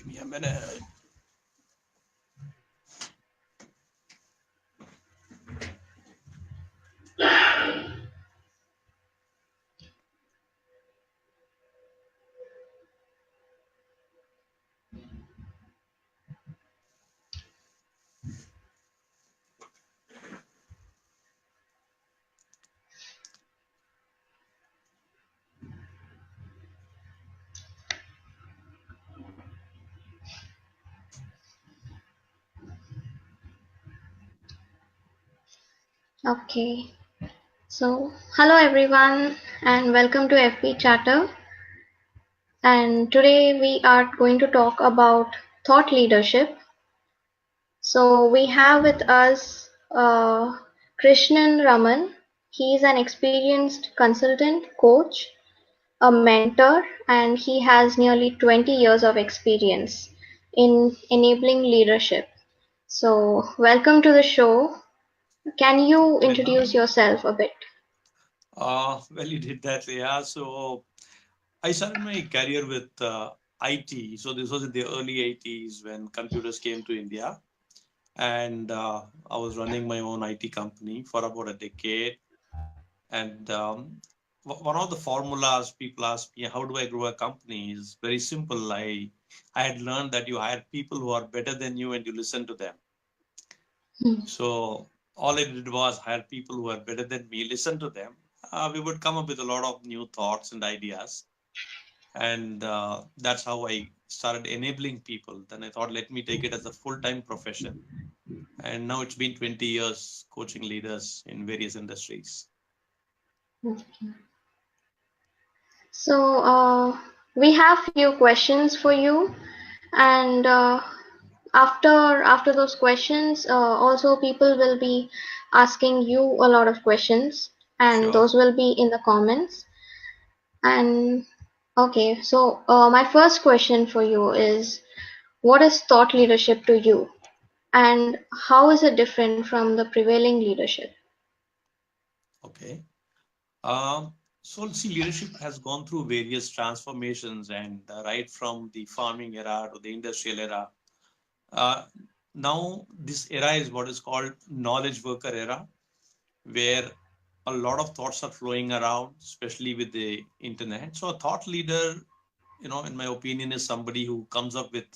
me a minute. Okay, so hello everyone and welcome to FB Chatter. And today we are going to talk about thought leadership. So we have with us Krishnan Raman. He is an experienced consultant, coach, a mentor, and he has nearly 20 years of experience in enabling leadership. So welcome to the show. Can you Leha. introduce yourself a bit? Well, you did that, Leha. So I started my career with IT. So this was in the early 80s when computers came to India. And I was running my own IT company for about a decade. And one of the formulas people ask me, how do I grow a company, is very simple. I had learned that you hire people who are better than you and you listen to them. So all I did was hire people who are better than me, listen to them. We would come up with a lot of new thoughts and ideas. And that's how I started enabling people. Then I thought, let me take it as a full-time profession. And now it's been 20 years coaching leaders in various industries. Okay. So we have few questions for you, and after those questions, also people will be asking you a lot of questions, and Sure. those will be in the comments. And okay, so my first question for you is, what is thought leadership to you, and how is it different from the prevailing leadership? Okay. So see, leadership has gone through various transformations, and right from the farming era to the industrial era. Uh, Now this era is what is called knowledge worker era, where a lot of thoughts are flowing around, especially with the internet. So a thought leader, in my opinion, is somebody who comes up with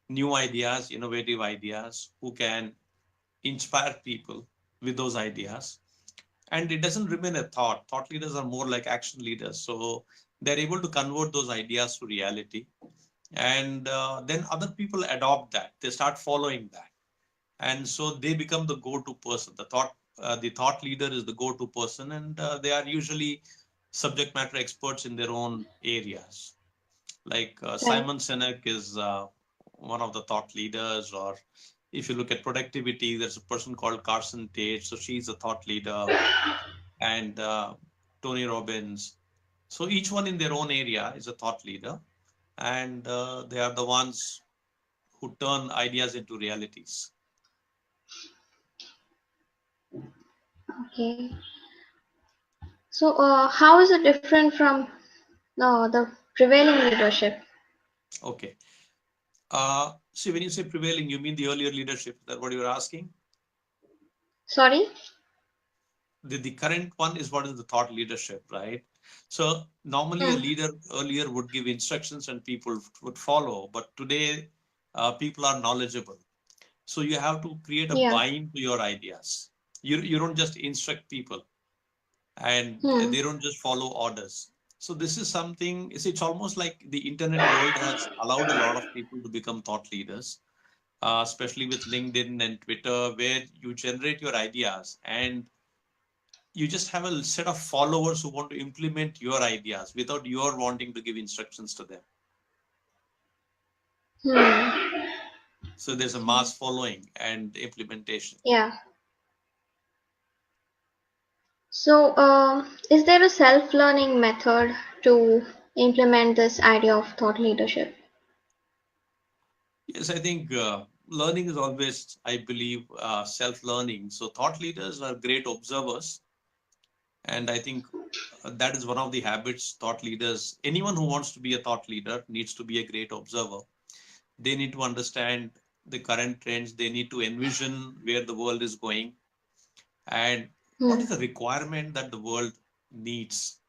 new ideas, innovative ideas, who can inspire people with those ideas. And it doesn't remain a thought. Thought leaders are more like action leaders. So they're able to convert those ideas to reality. And then other people adopt that. They start following that. And so they become the go-to person. The thought leader is the go-to person, and they are usually subject matter experts in their own areas. Like Right. Simon Sinek is one of the thought leaders, or if you look at productivity, there's a person called Carson Tate, so she's a thought leader, and Tony Robbins. So each one in their own area is a thought leader, and they are the ones who turn ideas into realities. Okay. So how is it different from the prevailing leadership? Okay. See, when you say prevailing, you mean the earlier leadership. Is that what you're asking? Sorry? The current one is what is the thought leadership, right? So normally a Hmm. leader earlier would give instructions and people would follow, but today people are knowledgeable. So you have to create a Yeah. buy-in to your ideas. You don't just instruct people, and Hmm. they don't just follow orders. So this is something, it's almost like the internet world has allowed a lot of people to become thought leaders, especially with LinkedIn and Twitter, where you generate your ideas and you just have a set of followers who want to implement your ideas without your wanting to give instructions to them. Hmm. So there's a mass following and implementation. Yeah. So, is there a self-learning method to implement this idea of thought leadership? Yes, I think learning is always, I believe, self-learning. So thought leaders are great observers. And I think that is one of the habits thought leaders, anyone who wants to be a thought leader needs to be a great observer. They need to understand the current trends. They need to envision where the world is going and what is the requirement that the world needs.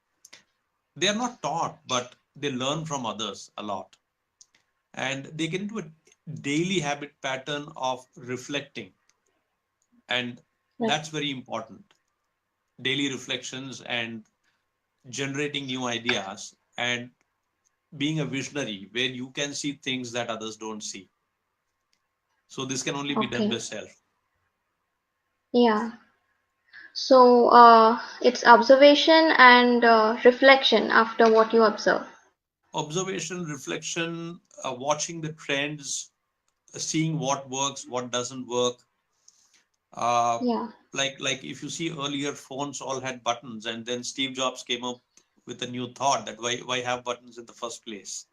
They are not taught, but they learn from others a lot, and they get into a daily habit pattern of reflecting, and Right. that's very important. Daily reflections and generating new ideas and being a visionary where you can see things that others don't see. So this can only be done Okay. by self. Yeah. So it's observation and reflection after what you observe. Observation, reflection, watching the trends, seeing what works, what doesn't work. uh, Yeah. like if you see earlier, phones all had buttons, and then Steve Jobs came up with a new thought that why have buttons in the first place,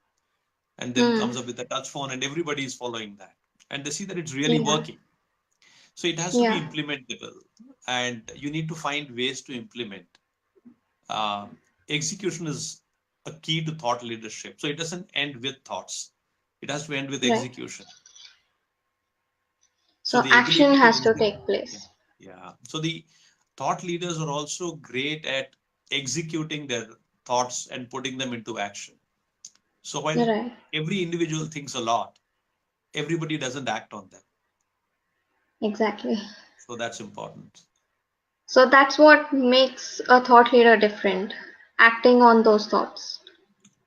and then Hmm. comes up with a touch phone, and everybody is following that, and they see that it's really Yeah. working. So it has to be Yeah. implementable, and you need to find ways to implement. uh, Execution is a key to thought leadership, so it doesn't end with thoughts, it has to end with Right. execution. So So the action ability to has to execute. take place. Yeah. So the thought leaders are also great at executing their thoughts and putting them into action. So while Right. every individual thinks a lot, everybody doesn't act on them. Exactly. So that's important. So that's what makes a thought leader different, acting on those thoughts.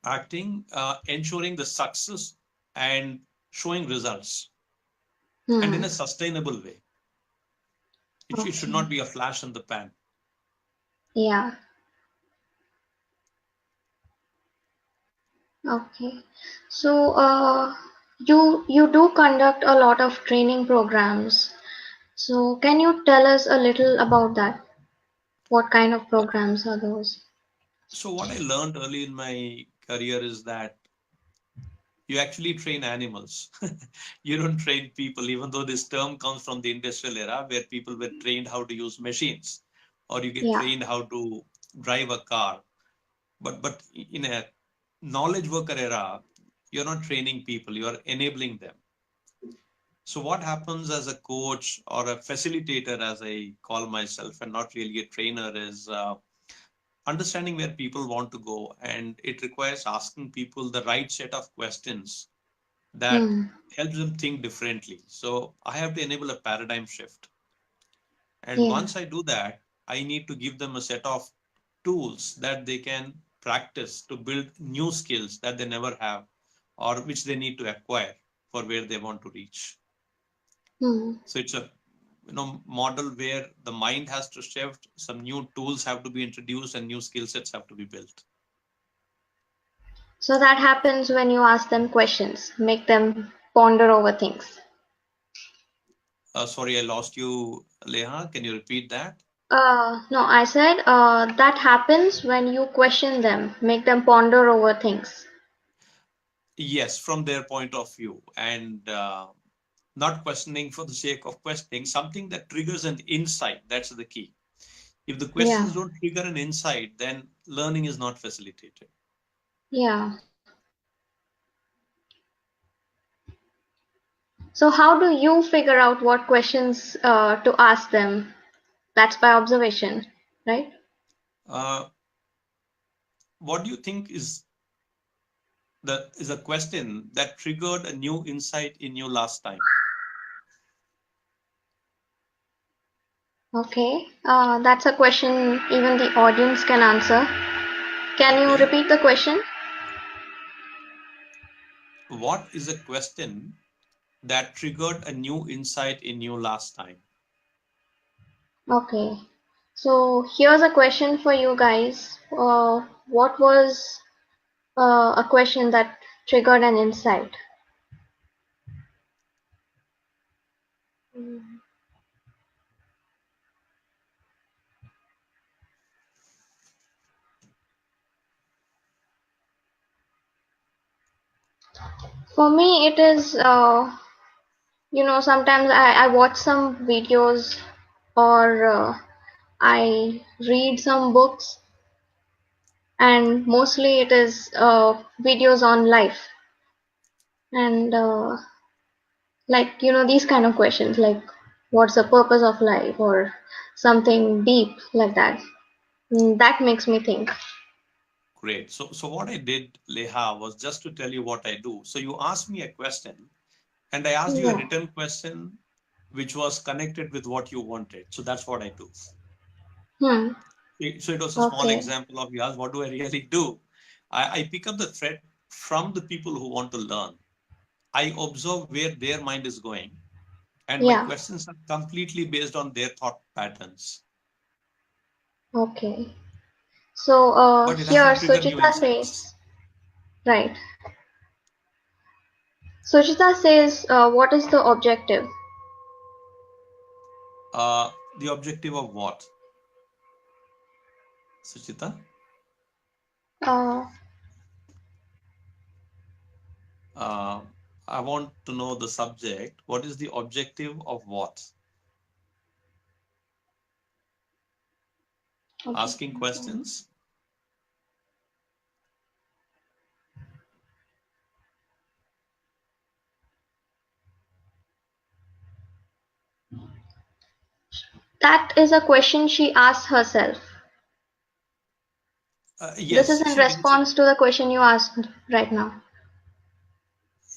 Acting, ensuring the success and showing results, and in Hmm. a sustainable way. It should Okay. not be a flash in the pan. Yeah. Okay. So you do conduct a lot of training programs. So can you tell us a little about that? What kind of Uh, programs are those? So what I learned early in my career is that you actually train animals. You don't train people, even though this term comes from the industrial era where people were trained how to use machines, or you get Yeah. trained how to drive a car. But in a knowledge worker era, you're not training people, you're enabling them. So what happens as a coach or a facilitator, as I call myself, and not really a trainer, is understanding where people want to go, and it requires asking people the right set of questions that Hmm. helps them think differently. So I have to enable a paradigm shift. And Yeah. once I do that, I need to give them a set of tools that they can practice to build new skills that they never have, or which they need to acquire for where they want to reach. Hmm. So it's a model where the mind has to shift, some new tools have to be introduced, and new skill sets have to be built. So that happens when you ask them questions, make them ponder over things. Sorry, I lost you, Leha. Can you repeat that? No, I said that happens when you question them, make them ponder over things. Yes, from their point of view, and not questioning for the sake of questioning, something that triggers an insight. That's the key. If the Yeah. questions don't trigger an insight, then learning is not facilitated. Yeah. So how do you figure out what questions to ask them? That's by observation, right? uh, what do you think is a question that triggered a new insight in you last time? Okay. That's a question even the audience can answer. Can you Okay. repeat the question? What is a question that triggered a new insight in you last time? Okay. So here's a question for you guys. What was a question that triggered an insight? For me, it is, sometimes I watch some videos or I read some books, and mostly it is videos on life. and like these kind of questions, like what's the purpose of life, or something deep like that. That makes me think. Great. So what I did, Leha, was just to tell you what I do. So you asked me a question, and I asked you a Yeah. written question which was connected with what you wanted. So that's what I do. Hmm. So it was a small Okay. example of you asked, what do I really do? I pick up the thread from the people who want to learn. I observe where their mind is going, and my Yeah. questions are completely based on their thought patterns. Okay. So But it here doesn't trigger new Suchita insights. says, right. Suchita says, what is the objective? The objective of what, Suchita? Uh, Uh, I want to know the subject. What is the objective of what? Asking objective. questions. That is a question she asks herself. This is Yes, in see, when she, response to the question you asked right now.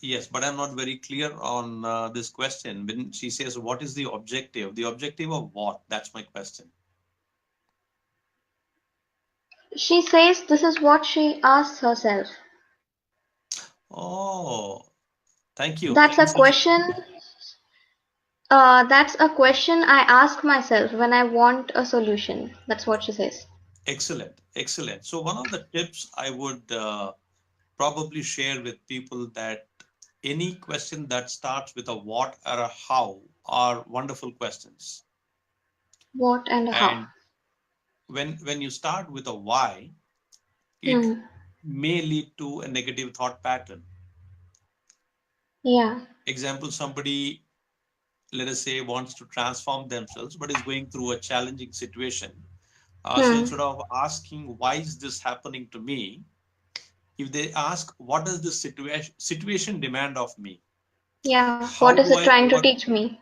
yes, but I'm not very clear on this question. When she says, what is the objective? The objective of what? That's my question. She says this is what she asks herself. Oh, thank you. That's a Thanks, Suchita. question. That's a question I ask myself when I want a solution. That's what she says. Excellent, excellent. So one of the tips I would probably share with people that any question that starts with a what or a how are wonderful questions. What and how. And when you start with a why, it Hmm. may lead to a negative thought pattern. Yeah. Example, somebody, let us say, wants to transform themselves but is going through a challenging situation. So Hmm. instead of asking why is this happening to me, if they ask what does this situation demand of me, Yeah. What how is do it I trying to over, teach me?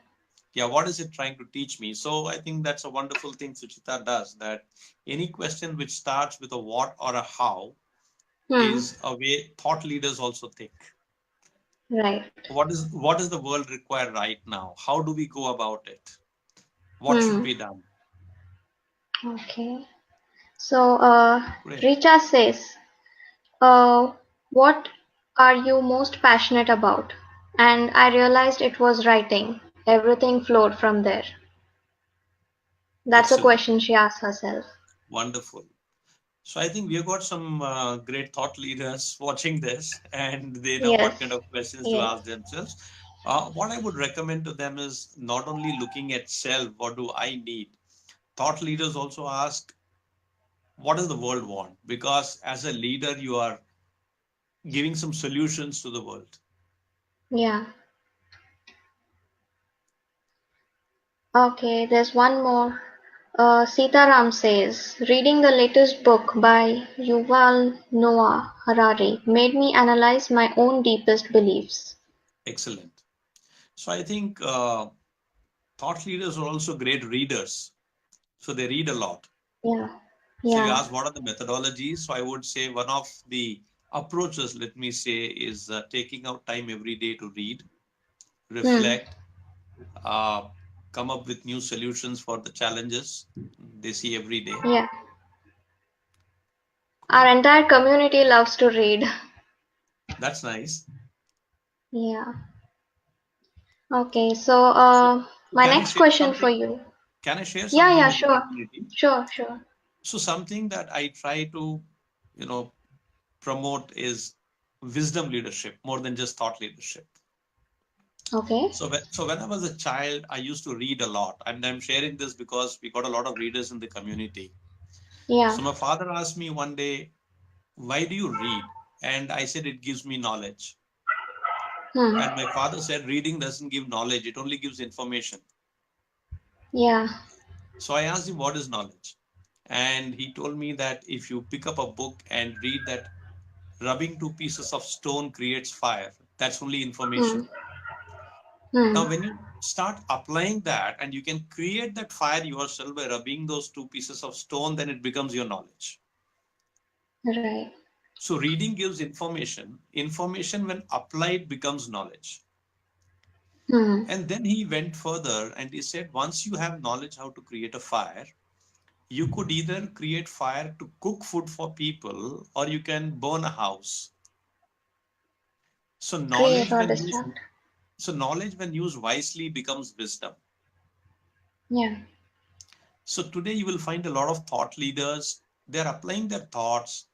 yeah, what is it trying to teach me? So I think that's a wonderful thing Suchita does, that any question which starts with a what or a how Hmm. is a way thought leaders also think. Right. What is the world require right now? How do we go about it? What should Hmm. be done? Okay. So, Great. Richa says, uh, what are you most passionate about? And I realized it was writing. Everything flowed from there. That's a Excellent. question she asked herself. Wonderful. So I think we have got some great thought leaders watching this, and they know what kind Yes. of questions to Yes. ask themselves. What I would recommend to them is not only looking at self, what do I need? Thought leaders also ask, what does the world want? Because as a leader, you are giving some solutions to the world. Yeah. Okay, there's one more. Sitaram says, reading the latest book by Yuval Noah Harari made me analyze my own deepest beliefs. Excellent. So I think thought leaders are also great readers. So they read a lot. Yeah. So you Yeah. asked what are the methodologies? So I would say one of the approaches, let me say, is taking out time every day to read, Hmm. reflect, uh, come up with new solutions for the challenges they see every day. Yeah. Our Great. entire community loves to read. That's nice. Yeah. Okay, so So my can I next share question for something? you. Can I share Yeah, something yeah, with the sure. community? Sure, sure. So something that I try to, you know, promote is wisdom leadership more than just thought leadership. Okay. So when I was a child, I used to read a lot, and I'm sharing this because we got a lot of readers in the community. Yeah. So my father asked me one day, "Why do you read?" And I said, "It gives me knowledge." Hmm. And my father said, "Reading doesn't give knowledge; it only gives information." Yeah. So I asked him, "What is knowledge?" And he told me that if you pick up a book and read that rubbing two pieces of stone creates fire, That's only information. Now, when you start applying that and you can create that fire yourself by rubbing those two pieces of stone, then it becomes your knowledge. Right. So reading gives information. Information, when applied, becomes knowledge. And then he went further and he said, once you have knowledge how to create a fire, you could either create fire to cook food for people, or you can burn a house. So Create knowledge or when used, distract. so knowledge when used wisely becomes wisdom. Yeah. So today you will find a lot of thought leaders. They're applying their thoughts.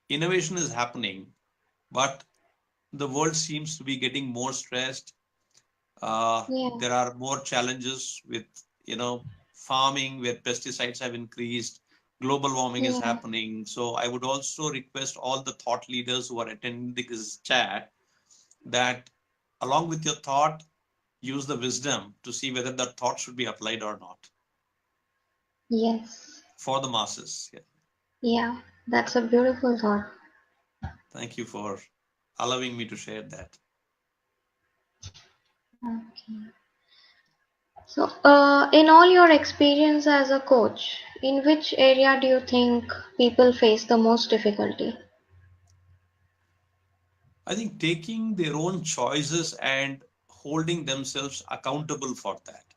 Innovation is happening, but the world seems to be getting more stressed. Yeah. There are more challenges with, farming where pesticides have increased. Global warming is Yeah. happening. So I would also request all the thought leaders who are attending this chat that along with your thought, use the wisdom to see whether that thought should be applied or not Yes. for the masses. Yeah. Yeah. That's a beautiful thought. Thank you for allowing me to share that. Okay. So, in all your experience as a coach, in which area do you think people face the most difficulty? I think taking their own choices and holding themselves accountable for that.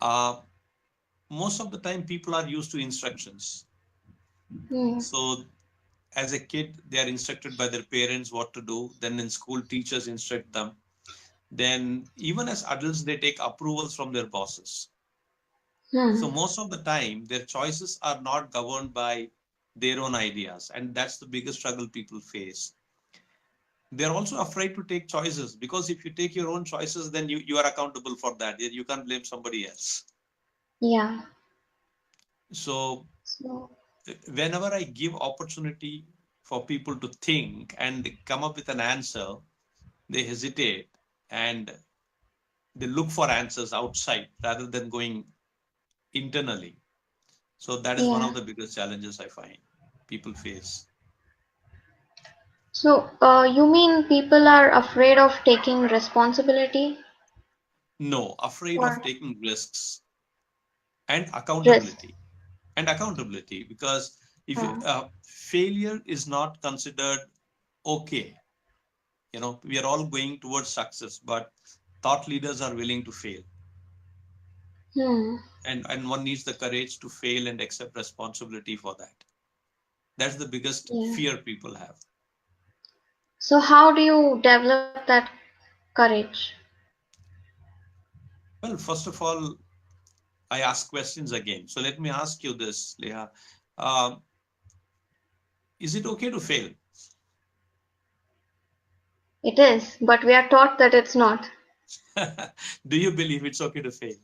Uh, Most of the time, people are used to instructions. Hmm. So, as a kid, they are instructed by their parents what to do. Then in school, teachers instruct them. Then, even as adults, they take approvals from their bosses. So, Hmm. most of the time, their choices are not governed by their own ideas. And that's the biggest struggle people face. They're also afraid to take choices because if you take your own choices, then you are accountable for that. You can't blame somebody else. Yeah. So, So, whenever I give opportunity for people to think and come up with an answer, they hesitate and they look for answers outside rather than going internally. So that is one yeah. of the biggest challenges I find people face. So, you mean people are afraid of taking responsibility No, afraid of or taking risks and risk? accountability because if Uh, failure is not considered okay, we are all going towards success, but thought leaders are willing to fail, hmm. and one needs the courage to fail and accept responsibility for that. That's the biggest Yeah. fear people have. So, how do you develop that courage? Well, first of all, I ask questions again. So let me ask you this, Leha. Um, is it okay to fail? It is, but we are taught that it's not. Do you believe it's okay to fail?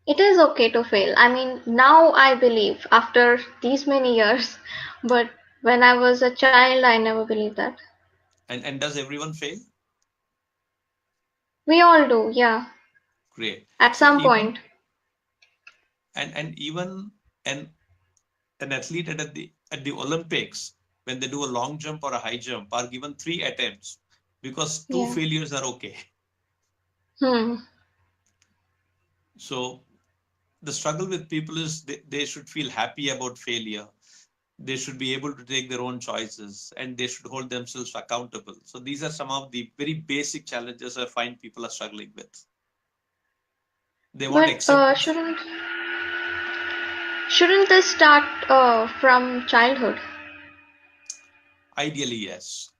It is okay to fail. I mean, now I believe after these many years, but when I was a child, I never believed that. And does everyone fail? We all do, yeah, Great. at So some even point. and even an an athlete at the Olympics, when they do a long jump or a high jump, are given 3 attempts because two Yeah. failures are okay. Hmm. So the struggle with people is they should feel happy about failure. They should be able to take their own choices and they should hold themselves accountable. So these are some of the very basic challenges I find people are struggling with. They want But acceptance. shouldn't this start from childhood? Ideally, yes.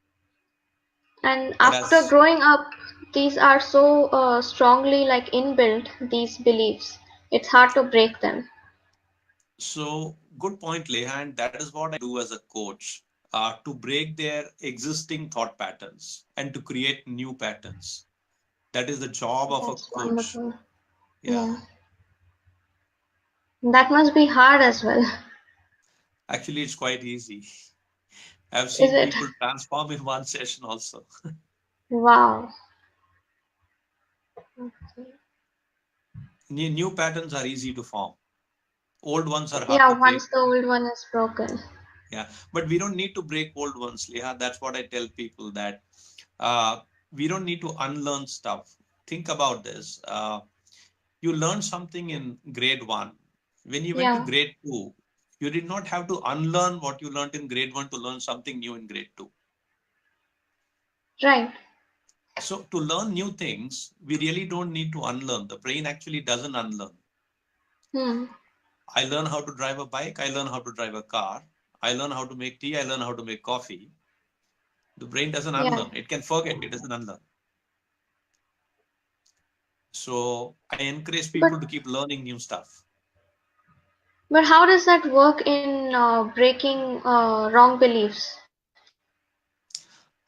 And But after as growing up, these are so strongly like inbuilt, these beliefs. It's hard to break them. so good point, Leha, and that is what I do as a coach, to break their existing thought patterns and to create new patterns. That is the job of a That's coach. wonderful. Yeah. Yeah. That must be hard as well. Actually, it's quite easy. I've Is seen it? people transform in one session also. Wow. New patterns are easy to form. Old ones are hard Yeah, to break. once the old one is broken. Yeah, but we don't need to break old ones, Leha. That's what I tell people, that we don't need to unlearn stuff. Think about this. You learned something in grade one. When you went to Yeah, grade two, you did not have to unlearn what you learned in grade one to learn something new in grade two. right. So to learn new things, we really don't need to unlearn. The brain actually doesn't unlearn. Hmm. I learn how to drive a bike. I learn how to drive a car. I learn how to make tea. I learn how to make coffee. The brain doesn't Yeah. unlearn. It can forget. It doesn't unlearn. So I encourage But people to keep learning new stuff. how does that work in breaking wrong beliefs?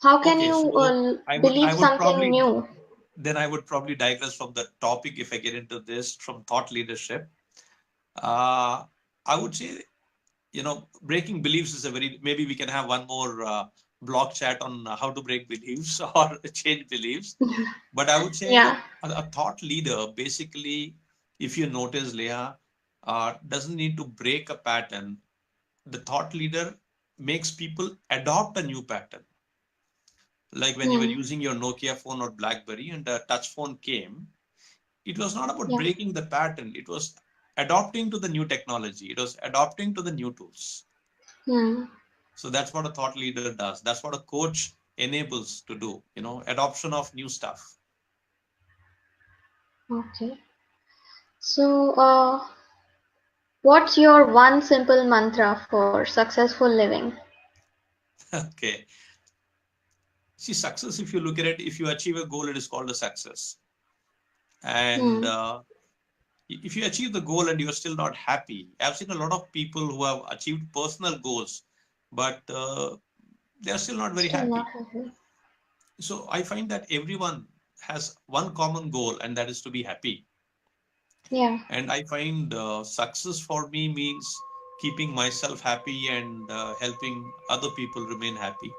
How can Okay, you so believe I would something probably new? then I would probably digress from the topic if I get into this from thought leadership. Uh, I would say, breaking beliefs is a very, maybe we can have one more blog chat on how to break beliefs or change beliefs. But I would say Yeah. a thought leader, basically, if you notice, Leah, doesn't need to break a pattern. The thought leader makes people adopt a new pattern. Like when you were Hmm. using your Nokia phone or BlackBerry and a touch phone came, it was not about Yeah. breaking the pattern. It was adopting to the new technology. It was adopting to the new tools. Hmm. So that's what a thought leader does. That's what a coach enables to do, adoption of new stuff. Okay. So, what's your one simple mantra for successful living? Okay. See, success, if you look at it, if you achieve a goal, it is called a success. And Hmm. if you achieve the goal and you're still not happy, I've seen a lot of people who have achieved personal goals, but they're still not very Still not happy. happy. So I find that everyone has one common goal, and that is to be happy. Yeah. And I find success for me means keeping myself happy and helping other people remain happy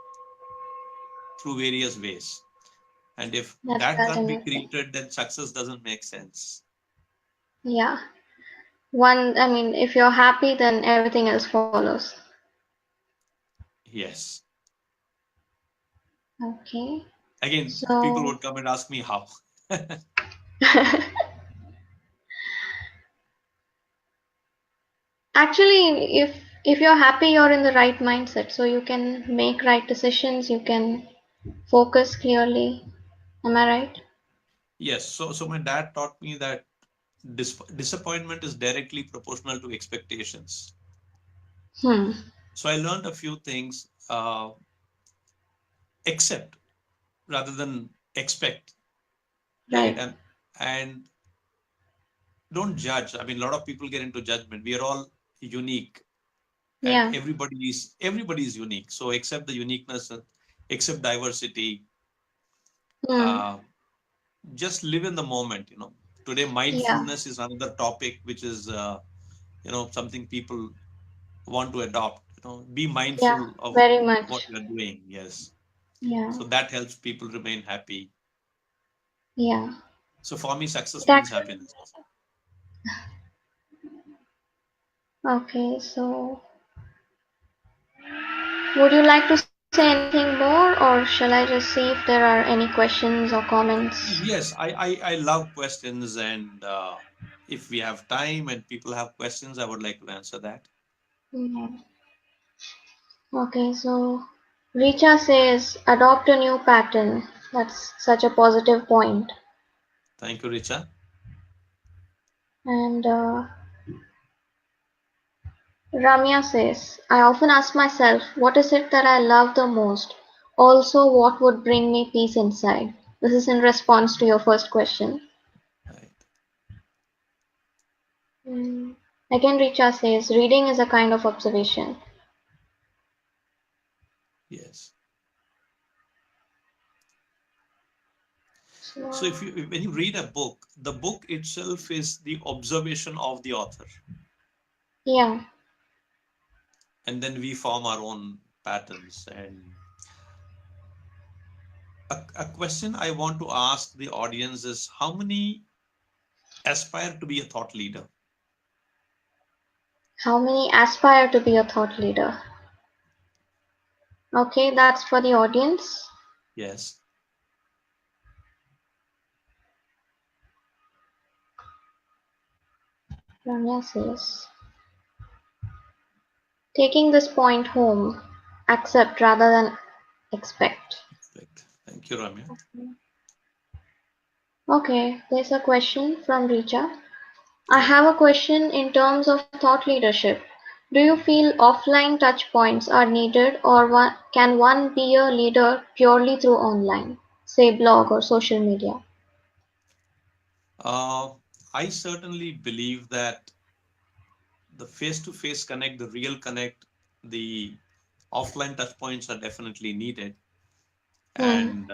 through various ways. And if That's that can't be ultimately. created, then success doesn't make sense. Yeah. I mean, if you're happy, then everything else follows. Yes. Okay. Again, people So, would come and ask me how. actually, if you're happy, you're in the right mindset, so you can make right decisions, you can focus clearly. Am I right? Yes. So my dad taught me that disappointment is directly proportional to expectations. Hmm. So I learned a few things. Accept rather than expect, right? Right. And don't judge. I mean, a lot of people get into judgment. We are all unique, and Yeah. everybody is unique. So accept the uniqueness, accept diversity. Hmm. Uh, just live in the moment. Today Yeah. mindfulness is another topic, which is something people want to adopt. Be Yeah. mindful of Very what much. you are doing. Yes. Yeah. So that helps people remain happy. Yeah. So for me, It success means actually. happiness. Okay. So, would you like to say anything more, or shall I just see if there are any questions or comments? Yes, I love questions, and if we have time and people have questions, I would like to answer that. Yeah. Okay. So, Richa says, adopt a new pattern. That's such a positive point. Thank you, Richa. And Ramya says, I often ask myself, what is it that I love the most? Also, what would bring me peace inside? This is in response to your first question. Right. Mm. Again, Richa says, reading is a kind of observation. Yes. So So, when you read a book, the book itself is the observation of the author, yeah, and then we form our own patterns. And a question I want to ask the audience is, how many aspire to be a thought leader? how many aspire to be a thought leader? Okay, that's for the audience. Yes. Ramya says, taking this point home, accept rather than expect. Perfect. Thank you, Ramya. Okay, there's a question from Richa. I have a question in terms of thought leadership. Do you feel offline touch points are needed, or can one be a leader purely through online, say blog or social media? I certainly believe that the face-to-face connect, the real connect, the offline touch points are definitely needed. Hmm. And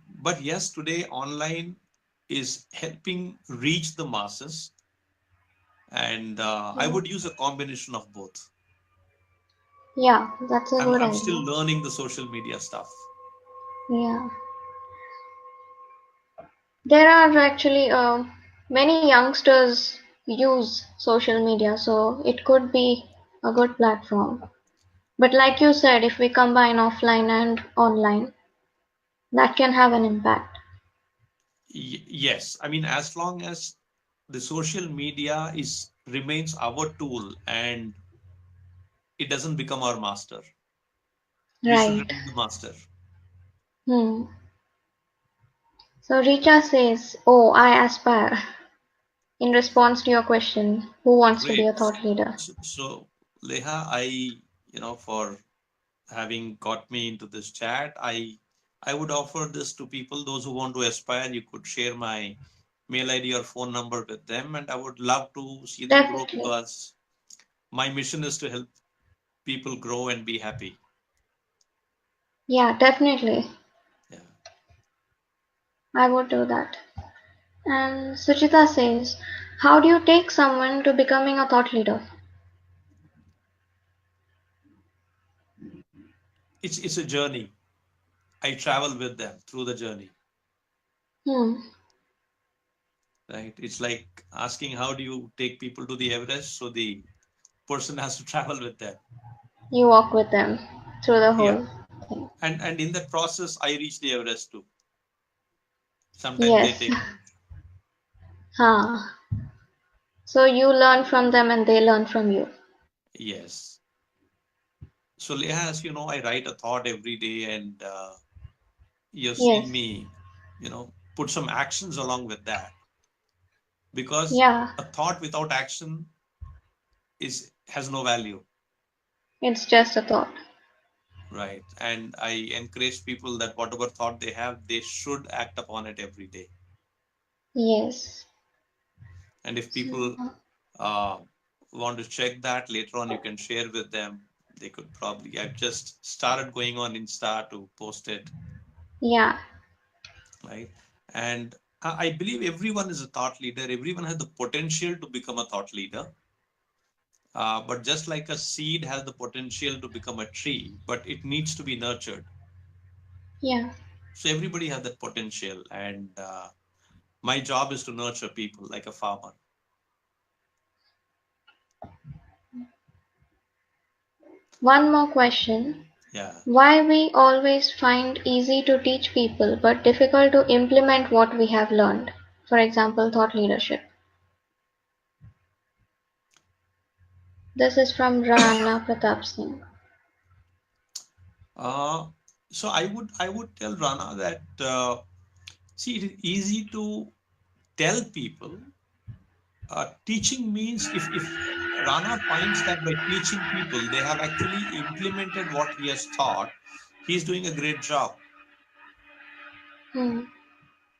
but yes, today online is helping reach the masses, and I Yeah. would use a combination of both. Yeah, that's a good I'm still idea. learning the social media stuff. Yeah. There are actually many youngsters use social media, so it could be a good platform. But like you said, if we combine offline and online, that can have an impact. Yes, I mean, as long as the social media is remains our tool and it doesn't become our master, we should Right. remain the master. Hmm. So Richa says, "Oh, I aspire." In response to your question, who wants to be Great. a thought leader? So Leha, for having got me into this chat, I would offer this to people, those who want to aspire. You could share my mail ID or phone number with them, and I would love to see them grow, Definitely. because my mission is to help people grow and be happy. Yeah, definitely. Yeah. I would do that. And Suchita says, how do you take someone to becoming a thought leader? It's a journey. I travel with them through the journey. Hmm. Right? It's like asking, how do you take people to the Everest? So the person has to travel with them. You walk with them through the Yeah. whole thing. And in that process, I reach the Everest too. Sometimes they Yes. take me. Huh. So you learn from them and they learn from you. Yes. So Leha, as you know, I write a thought every day, and you've Yes. seen me, put some actions along with that, because Yeah. a thought without action is has no value, It's just a thought. right? And I encourage people that whatever thought they have, they should act upon it every day. Yes. And if So, people uh, want to check that later on, you can share with them. They could probably. I've just started going on Insta to post it, yeah. right? And I believe everyone is a thought leader. Everyone has the potential to become a thought leader. But just like a seed has the potential to become a tree, but it needs to be nurtured. Yeah. So everybody has that potential, and my job is to nurture people like a farmer. One more question. Yeah. Why we always find easy to teach people but difficult to implement what we have learned? For example, thought leadership. This is from Rana Pratap Singh. Uh, so I would tell Rana that see, it is easy to tell people. Teaching means, if Rana finds that by teaching people they have actually implemented what he has taught, he's doing a great job. Hmm.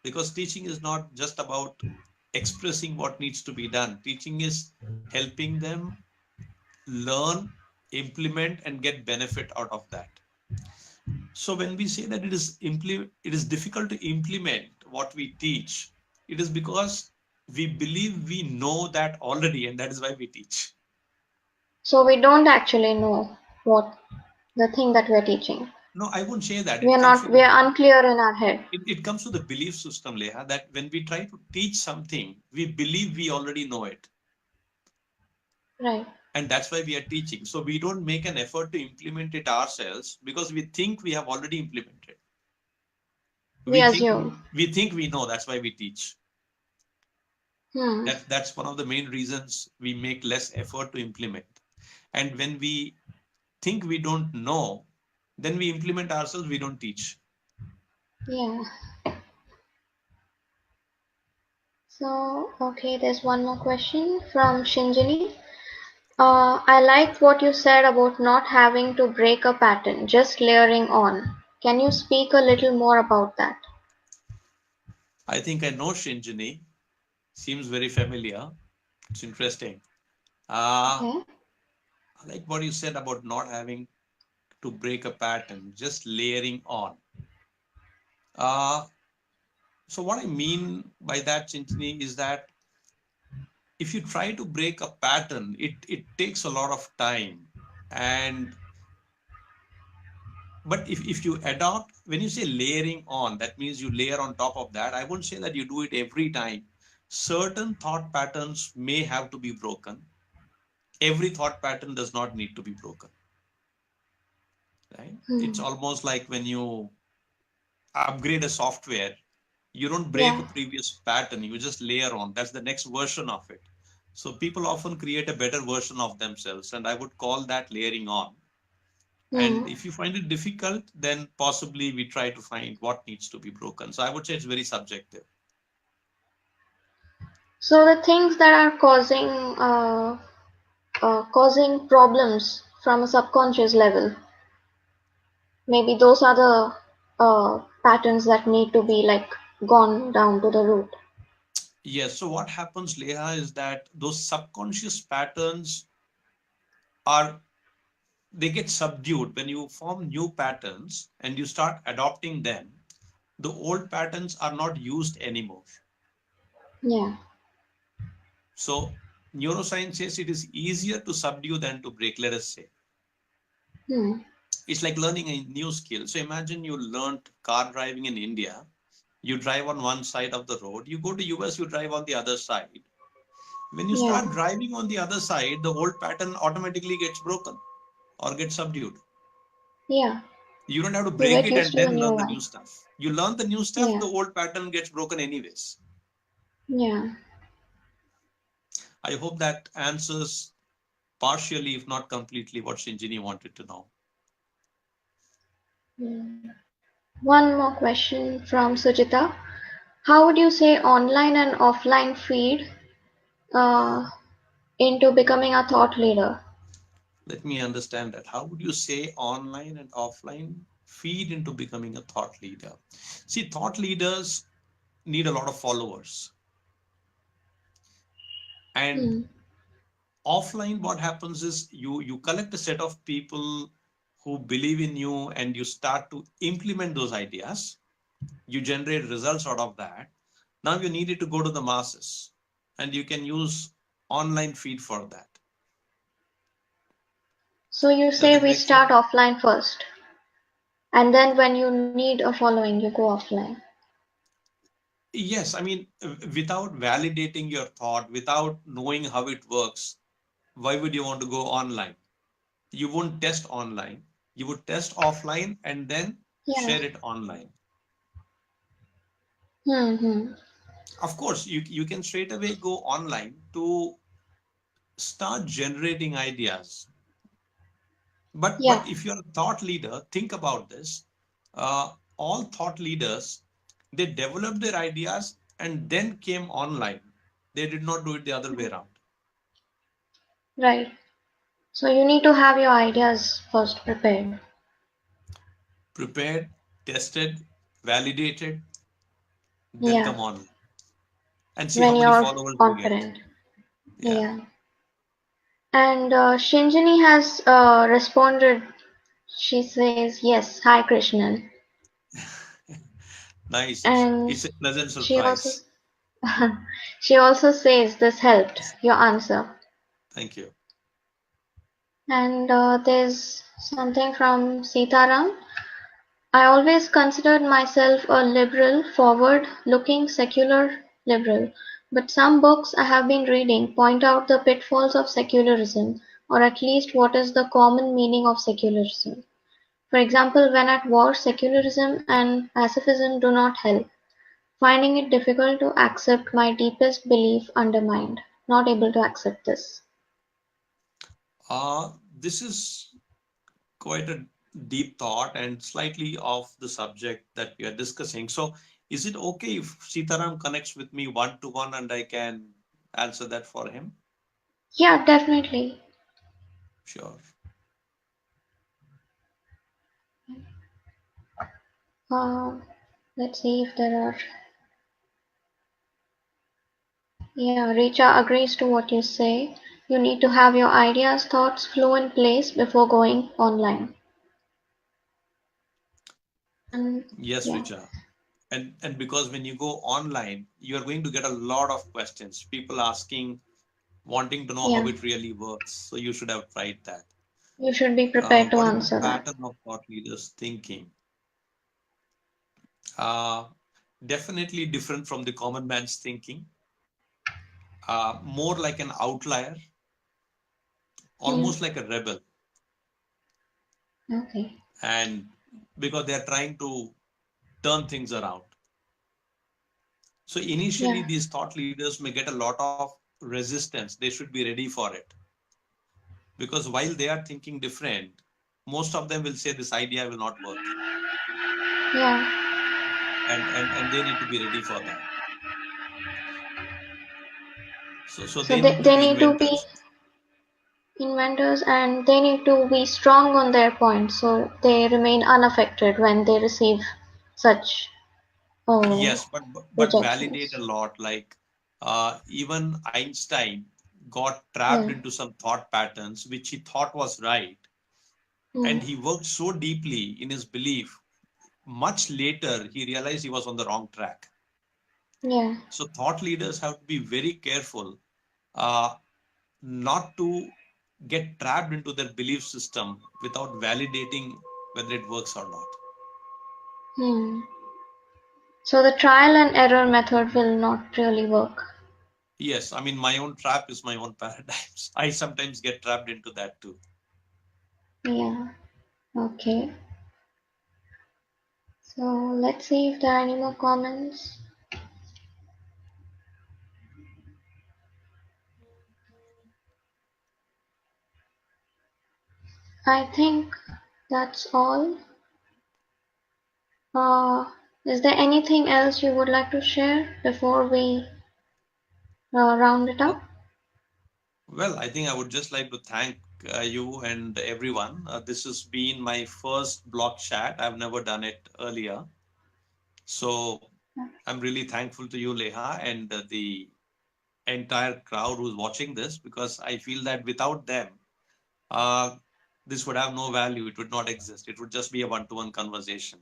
Because teaching is not just about expressing what needs to be done. Teaching is helping them learn, implement, and get benefit out of that. So when we say that it is difficult to implement what we teach, it is because we believe we know that already, and that is why we teach. So we don't actually know what the thing that we're teaching. No, I won't say that. We are not. We are unclear in our head. It comes to the belief system, Leha, that when we try to teach something, we believe we already know it. Right. And that's why we are teaching. So we don't make an effort to implement it ourselves because we think we have already implemented. We We think assume. we think we know. That's why we teach. Hmm. That's one of the main reasons we make less effort to implement. And when we think we don't know, then we implement ourselves. We don't teach. Yeah. So, okay, there's one more question from Shinjini. I like what you said about not having to break a pattern, just layering on. Can you speak a little more about that? I think I know Shinjini. Seems very familiar. It's interesting. Okay. I like what you said about not having to break a pattern, just layering on. Uh, so what I mean by that, Chinchini, is that if you try to break a pattern, it takes a lot of time. And but if you adopt, when you say layering on, that means you layer on top of that. I won't say that you do it every time. Certain thought patterns may have to be broken. Every thought pattern does not need to be broken, right? It's Hmm. almost like when you upgrade a software, you don't break Yeah. a previous pattern, you just layer on. That's the next version of it. So people often create a better version of themselves, and I would call that layering on. Hmm. And if you find it difficult, then possibly we try to find what needs to be broken. So I would say it's very subjective. So the things that are causing problems from a subconscious level, maybe those are the patterns that need to be like gone down to the root. Yes, so what happens, Leha, is that those subconscious patterns are, they get subdued when you form new patterns and you start adopting them. The old patterns are not used anymore. Yeah. So neuroscience says it is easier to subdue than to break, let us say. Hmm. It's like learning a new skill. So imagine you learned car driving in India. You drive on one side of the road. You go to US, you drive on the other side. When you Yeah. start driving on the other side, the old pattern automatically gets broken or gets subdued. Yeah. You don't have to You break get it used and to the then new learn the one. new stuff. You learn the new stuff, Yeah. the old pattern gets broken anyways. Yeah. I hope that answers partially, if not completely, what Shinjini wanted to know. Hmm. One more question from Sujita. How would you say online and offline feed uh, into becoming a thought leader? Let me understand that. How would you say online and offline feed into becoming a thought leader? See, thought leaders need a lot of followers. And Hmm. offline, what happens is you collect a set of people who believe in you and you start to implement those ideas. You generate results out of that. Now you need it to go to the masses, and you can use online feed for that. So you Does say it we make sense? start offline first, and then when you need a following, you go offline. Yes, I mean, without validating your thought, without knowing how it works, why would you want to go online? You won't test online. You would test offline and then Yeah. share it online. Hmm. Of course, you can straight away go online to start generating ideas. But Yeah. if you're a thought leader, think about this. All thought leaders, they developed their ideas and then came online. They did not do it the other way around. Right. So you need to have your ideas first prepared. Prepared, tested, validated, then Yeah. come on and see how When many you're followers you get. confident. Yeah, Yeah. And Shinjini has responded. She says, yes, hi Krishnan. nice. And It's a pleasant she also surprise. she also says this helped your answer. Thank you. And there's something from Sitaram. I always considered myself a liberal, forward-looking secular liberal, but some books I have been reading point out the pitfalls of secularism. or at least what is the common meaning of secularism. For example, when at war, secularism and pacifism do not help, finding it difficult to accept my deepest belief undermined, not able to accept this. This is quite a deep thought and slightly off the subject that we are discussing. So, is it okay if Sitaram connects with me one to one and I can answer that for him? Yeah, definitely. Sure. Uh, let's see if there are. Yeah, Richa agrees to what you say. You need to have your ideas, thoughts flow in place before going online. And Yes, yeah, Richa. And because when you go online, you are going to get a lot of questions. People asking, wanting to know how yeah, it really works. So you should have tried that. you should be prepared to What is the answer that. pattern of thought leaders thinking? Uh, Definitely different from the common man's thinking. More like an outlier, Hmm. almost like a rebel, Okay. and because they are trying to turn things around. So initially, Yeah. these thought leaders may get a lot of resistance. They should be ready for it because while they are thinking different, most of them will say this idea will not work, Yeah. and they need to be ready for that. So So they they, need to they be need to be inventors. inventors and they need to be strong on their points so they remain unaffected when they receive such Yes, but validate rejections. a lot. Like even Einstein got trapped Yeah. into some thought patterns which he thought was right, Mm. and he worked so deeply in his belief. Much later, he realized he was on the wrong track. Yeah. So thought leaders have to be very careful uh, not to get trapped into their belief system without validating whether it works or not. Hmm. So the trial and error method will not really work. Yes, I mean, my own trap is my own paradigms. I sometimes get trapped into that too. Yeah. Okay. So let's see if there are any more comments. I think that's all. Uh, is there anything else you would like to share before we round it Uh, up? well, I think I would just like to thank you and everyone. This has been my first blog chat. I've never done it earlier. So I'm really thankful to you, Leha, and the entire crowd who's watching this because I feel that without them, uh, this would have no value. It would not exist. It would just be a one to one conversation.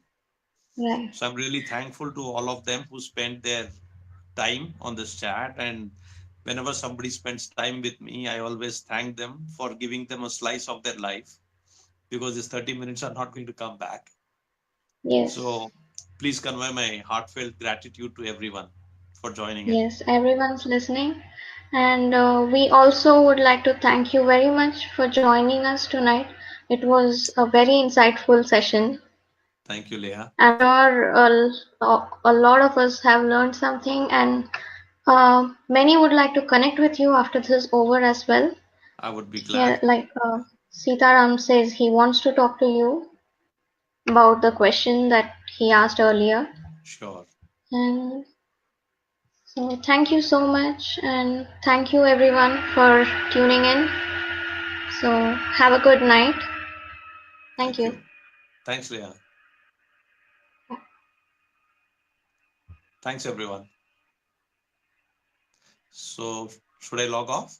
Right. So I'm really thankful to all of them who spent their time on this chat. And whenever somebody spends time with me, I always thank them for giving them a slice of their life because these 30 minutes are not going to come back. Yes. So please convey my heartfelt gratitude to everyone for joining in. Yes, everyone's listening. And we also would like to thank you very much for joining us tonight. It was a very insightful session. Thank you, Leah. I'm sure a lot of us have learned something, and many would like to connect with you after this is over as well. I would be Yeah, glad. like Sitaram says, he wants to talk to you about the question that he asked earlier. Sure. And so, thank you so much, and thank you everyone for tuning in. So, have a good night. Thank Thank you. you. Thanks, Leah. Thanks, everyone. So, should I log off?